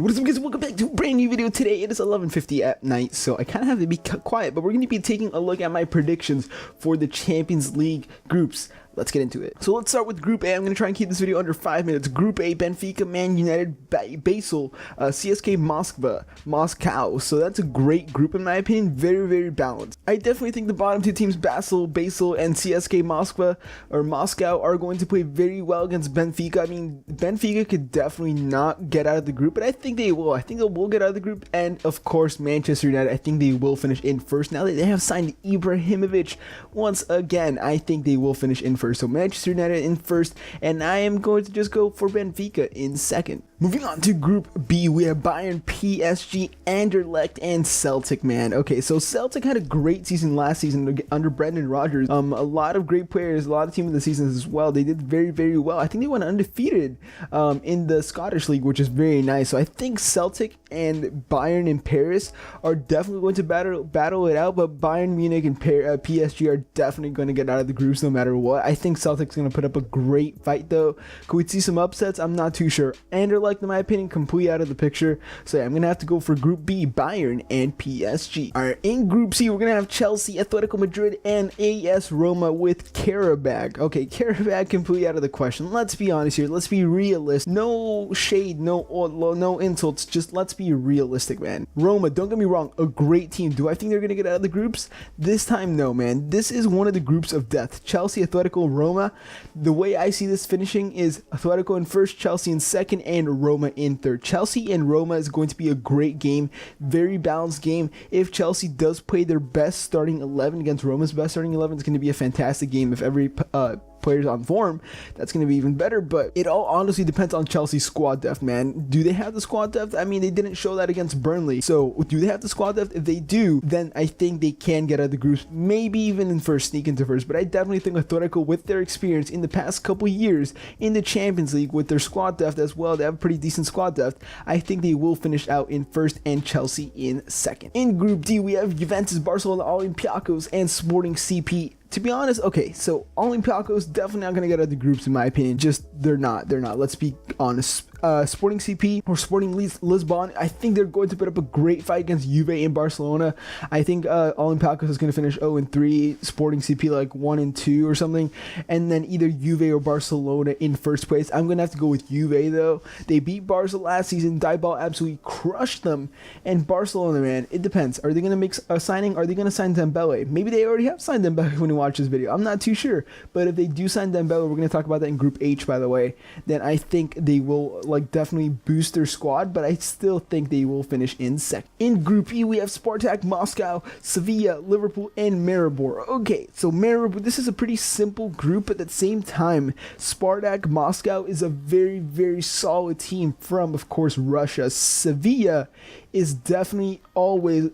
What is up, guys? Welcome back to a brand new video. Today it is 11:50 at night, so I kind of have to be quiet, but we're going to be taking a look at my predictions for the Champions League groups. Let's get into it. So let's start with Group A. I'm going to try and keep this video under 5 minutes. Group A: Benfica, Man United, Basel, CSK Moscow. So that's a great group in my opinion. Very, very balanced. I definitely think the bottom two teams, Basel, and CSK Moscow, are going to play very well against Benfica. I mean, Benfica could definitely not get out of the group, but I think they will. I think they will get out of the group. And of course, Manchester United, I think they will finish in first. Now that they have signed Ibrahimovic once again, I think they will finish in first. So Manchester United in first, and I am going to just go for Benfica in second. Moving on to Group B, we have Bayern, PSG, Anderlecht, and Celtic, man. Okay, so Celtic had a great season last season under Brendan Rodgers. A lot of great players, a lot of team of the seasons as well. They did very, very well. I think they went undefeated in the Scottish League, which is very nice. So I think Celtic and Bayern in Paris are definitely going to battle it out, but Bayern Munich and PSG are definitely going to get out of the groups no matter what. I think Celtic's going to put up a great fight, though. Could we see some upsets? I'm not too sure. Anderlecht, in my opinion, completely out of the picture. So yeah, I'm going to have to go for Group B, Bayern and PSG. Alright, in Group C, we're going to have Chelsea, Atletico Madrid, and AS Roma with Karabakh. Okay, Karabakh completely out of the question. Let's be honest here. Let's be realistic. No shade, no insults. Just let's be realistic, man. Roma, don't get me wrong, a great team. Do I think they're going to get out of the groups? This time, no, man. This is one of the groups of death. Chelsea, Atletico, Roma. The way I see this finishing is Atletico in first, Chelsea in second, and Roma in third. Chelsea and Roma is going to be a great game, very balanced game. If Chelsea does play their best starting 11 against Roma's best starting 11, it's going to be a fantastic game. If every players on form, that's going to be even better. But it all honestly depends on Chelsea's squad depth, man. Do they have the squad depth? I mean, they didn't show that against Burnley. So do they have the squad depth? If they do, then I think they can get out of the groups, maybe even in first, sneak into first. But I definitely think Atletico, with their experience in the past couple years in the Champions League, with their squad depth as well, they have a pretty decent squad depth. I think they will finish out in first and Chelsea in second. In Group D, we have Juventus, Barcelona, Olympiacos, and Sporting CP. To be honest, okay, so Olympiacos definitely not going to get out of the groups in my opinion. Just, they're not. Let's be honest. Sporting CP or Sporting Lisbon, I think they're going to put up a great fight against Juve in Barcelona. I think Olympiacos is going to finish 0-3, Sporting CP like 1-2 or something, and then either Juve or Barcelona in first place. I'm going to have to go with Juve though. They beat Barca last season. Dybala absolutely crushed them. And Barcelona, man, it depends. Are they going to make a signing? Are they going to sign Dembele? Maybe they already have signed Dembele when you watch this video. I'm not too sure. But if they do sign Dembele, we're going to talk about that in Group H, by the way, then I think they will definitely boost their squad, but I still think they will finish in second. In Group E, we have Spartak Moscow, Sevilla, Liverpool, and Maribor. Okay, so Maribor, this is a pretty simple group, but at the same time, Spartak Moscow is a very, very solid team from, of course, Russia. Sevilla is definitely always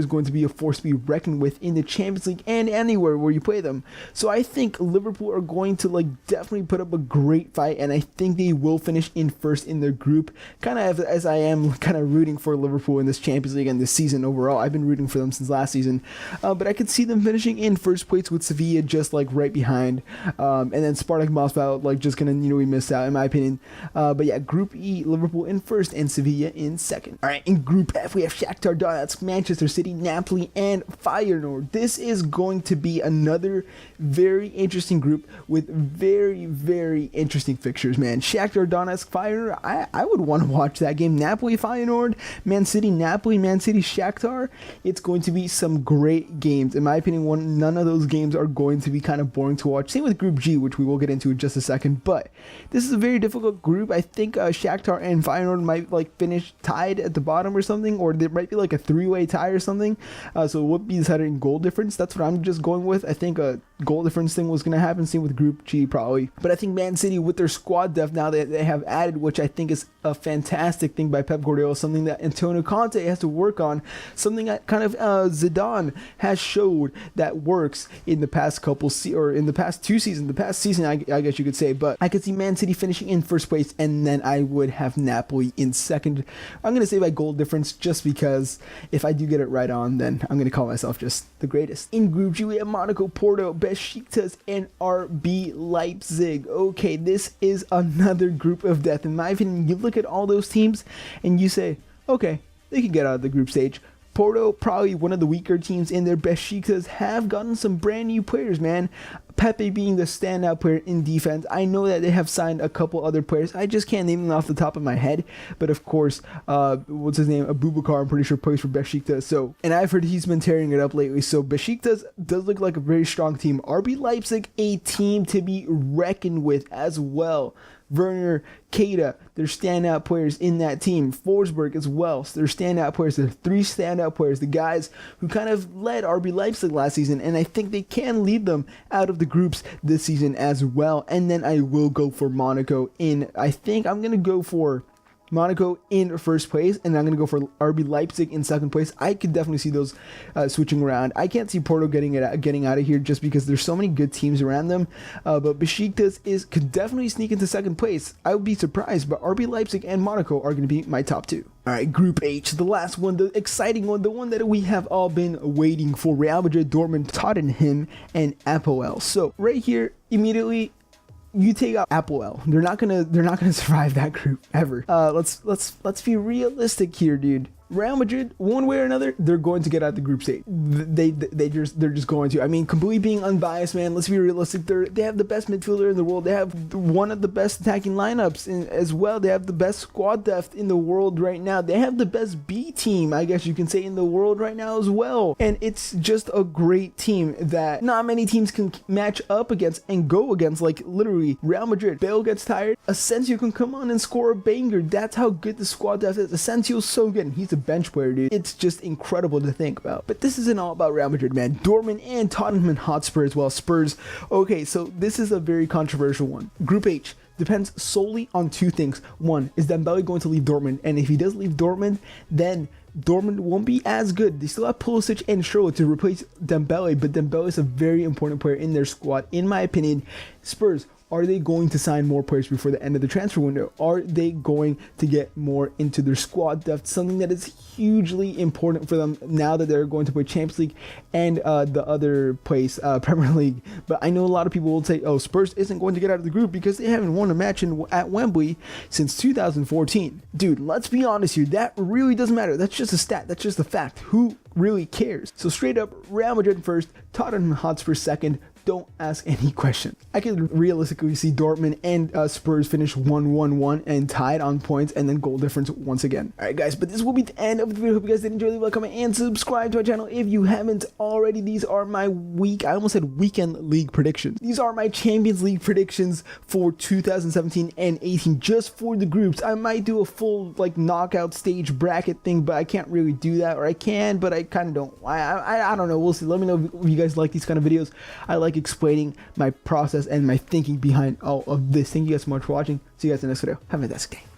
going to be a force to be reckoned with in the Champions League and anywhere where you play them. So I think Liverpool are going to definitely put up a great fight, and I think they will finish in first in their group, kind of as I am kind of rooting for Liverpool in this Champions League and this season overall. I've been rooting for them since last season, but I could see them finishing in first place with Sevilla just right behind, and then Spartak Moscow just gonna we miss out in my opinion. But yeah, Group E, Liverpool in first and Sevilla in second. All right, in Group F, we have Shakhtar Donetsk, Manchester City, Napoli, and Feyenoord. This is going to be another very interesting group with very, very interesting fixtures, man. Shakhtar Donetsk, Feyenoord, I would want to watch that game. Napoli, Feyenoord, Man City, Napoli, Man City, Shakhtar. It's going to be some great games. In my opinion, none of those games are going to be kind of boring to watch. Same with Group G, which we will get into in just a second. But this is a very difficult group. I think Shakhtar and Feyenoord might finish tied at the bottom or something, or there might be a three-way tie or something. So it would be decided in goal difference. That's what I'm just going with. I think a goal difference thing was going to happen. Same with Group G probably. But I think Man City, with their squad depth now that they have added, which I think is a fantastic thing by Pep Guardiola, something that Antonio Conte has to work on, something that kind of Zidane has showed that works in the past in the past 2 seasons, the past season I guess you could say. But I could see Man City finishing in first place, and then I would have Napoli in second. I'm going to say by goal difference, just because if I do get it right on, then I'm going to call myself just the greatest. In Group G, we have Monaco, Porto, Besiktas and RB Leipzig. Okay, this is another group of death. In my opinion, you look at all those teams and you say, okay, they can get out of the group stage. Porto, probably one of the weaker teams in there. Besiktas have gotten some brand new players, man. Pepe being the standout player in defense. I know that they have signed a couple other players. I just can't name them off the top of my head. But of course, what's his name? Abubakar, I'm pretty sure plays for Besiktas. So, and I've heard he's been tearing it up lately. So Besiktas does look like a very strong team. RB Leipzig, a team to be reckoned with as well. Werner, Keita, they're standout players in that team. Forsberg as well. So they're standout players. They're three standout players. The guys who kind of led RB Leipzig last season. And I think they can lead them out of the groups this season as well. And then I will go for Monaco in, I think I'm going to go for Monaco in first place, and I'm going to go for RB Leipzig in second place. I could definitely see those switching around. I can't see Porto getting out of here just because there's so many good teams around them. But Besiktas could definitely sneak into second place. I would be surprised, but RB Leipzig and Monaco are going to be my top two. All right, Group H, the last one, the exciting one, the one that we have all been waiting for: Real Madrid, Dortmund, Tottenham, and APOEL. So right here, immediately, you take out APOEL. They're not gonna survive that group ever. Let's be realistic here, dude. Real Madrid, one way or another, they're going to get out the group stage. They're just going to. I mean, completely being unbiased, man. Let's be realistic. They have the best midfielder in the world. They have one of the best attacking lineups as well. They have the best squad depth in the world right now. They have the best B team, I guess you can say, in the world right now as well. And it's just a great team that not many teams can match up against and go against. Like literally, Real Madrid. Bale gets tired, Asensio can come on and score a banger. That's how good the squad depth is. Asensio's so good. And he's a bench player, dude. It's just incredible to think about. But this isn't all about Real Madrid, man. Dortmund and Tottenham Hotspur as well. Spurs. Okay, so this is a very controversial one. Group H depends solely on two things. One, is Dembele going to leave Dortmund? And if he does leave Dortmund, then Dortmund won't be as good. They still have Pulisic and Schürrle to replace Dembele, but Dembele is a very important player in their squad, in my opinion. Spurs, are they going to sign more players before the end of the transfer window? Are they going to get more into their squad depth? Something that is hugely important for them now that they're going to play Champions League and the other place, Premier League. But I know a lot of people will say, oh, Spurs isn't going to get out of the group because they haven't won a match at Wembley since 2014. Dude, let's be honest here. That really doesn't matter. That's just a stat. That's just a fact. Who really cares? So straight up, Real Madrid first, Tottenham Hotspur second. Don't ask any questions. I could realistically see Dortmund and Spurs finish 1-1-1 and tied on points and then goal difference once again. Alright guys, but this will be the end of the video. Hope you guys did enjoy. Leave a comment and subscribe to my channel if you haven't already. These are my I almost said weekend league predictions. These are my Champions League predictions for 2017 and 18 just for the groups. I might do a full like knockout stage bracket thing, but I can't really do that, or I can, but I kind of don't. I don't know. We'll see. Let me know if you guys like these kind of videos. I like explaining my process and my thinking behind all of this. Thank you guys so much for watching. See you guys in the next video. Have a fantastic day.